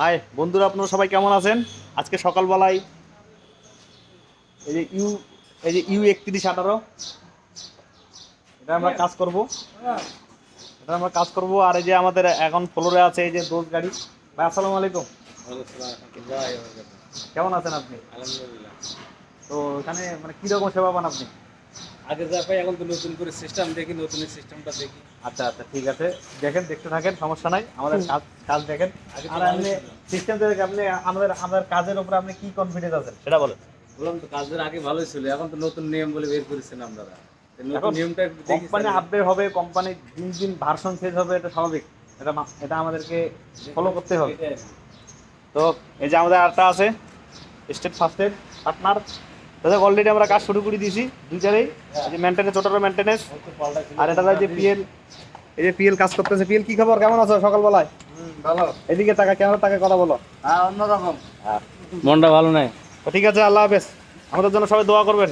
High বন্ধুরা, আপনারা সবাই কেমন আছেন? আজকে সকালবেলায় এই যে ইউ 3118 এটা আমরা কাজ করব। আর এই যে আমাদের এখন ফ্লোরে আছে এই যে দোষ গাড়ি। ভাই আসসালামু আলাইকুম, কেমন আছেন আপনি? আলহামদুলিল্লাহ। তো এখানে মানে কিরকম সেবা পান আপনি? আগে যা পাই এখন তো নতুন করে সিস্টেম দেখি, নতুন সিস্টেমটা দেখি। আচ্ছা আচ্ছা, ঠিক আছে, দেখেন, দেখতে থাকেন, সমস্যা নাই। আমাদের কাজ কাজ দেখেন। আগে আর তো আপনি সিস্টেম দেখে আপনি আমাদের আমাদের কাজের উপরে আপনি কি কনফিডেন্স আছেন সেটা বলেন। বললাম তো কাজের আগে ভালোই ছিল, এখন তো নতুন নিয়ম বলে বের করেছেন আপনারা। এই নতুন এখন নিয়মটা একটু দেখি কোম্পানি আপডেট হবে, কোম্পানি দিন দিন ভার্সন চেঞ্জ হবে, এটা স্বাভাবিক। এটা আমাদেরকে ফলো করতে হবে। তো এই যে আমাদের আরটা আছে স্টেট ফার্স্টের পার্টনার, তাদের অলরেডি আমরা কাজ শুরু করে দিয়েছি দুইটারেই। এই যে মেনটেনেন্স, ছোটোটা মেনটেনেন্স, আর এটা যে পিএল, এই যে পিএল কাজ করতেছে। পিএল কি খবর, কেমন আছো সকালবেলায়? ভালো। এদিকে টাকা ক্যামেরা টাকা কথা বলো। হ্যাঁ, অন্যরকম। মনটা ভালো নাই। তো ঠিক আছে, আল্লাহ হাফেজ। আমাদের জন্য সবাই দোয়া করবেন।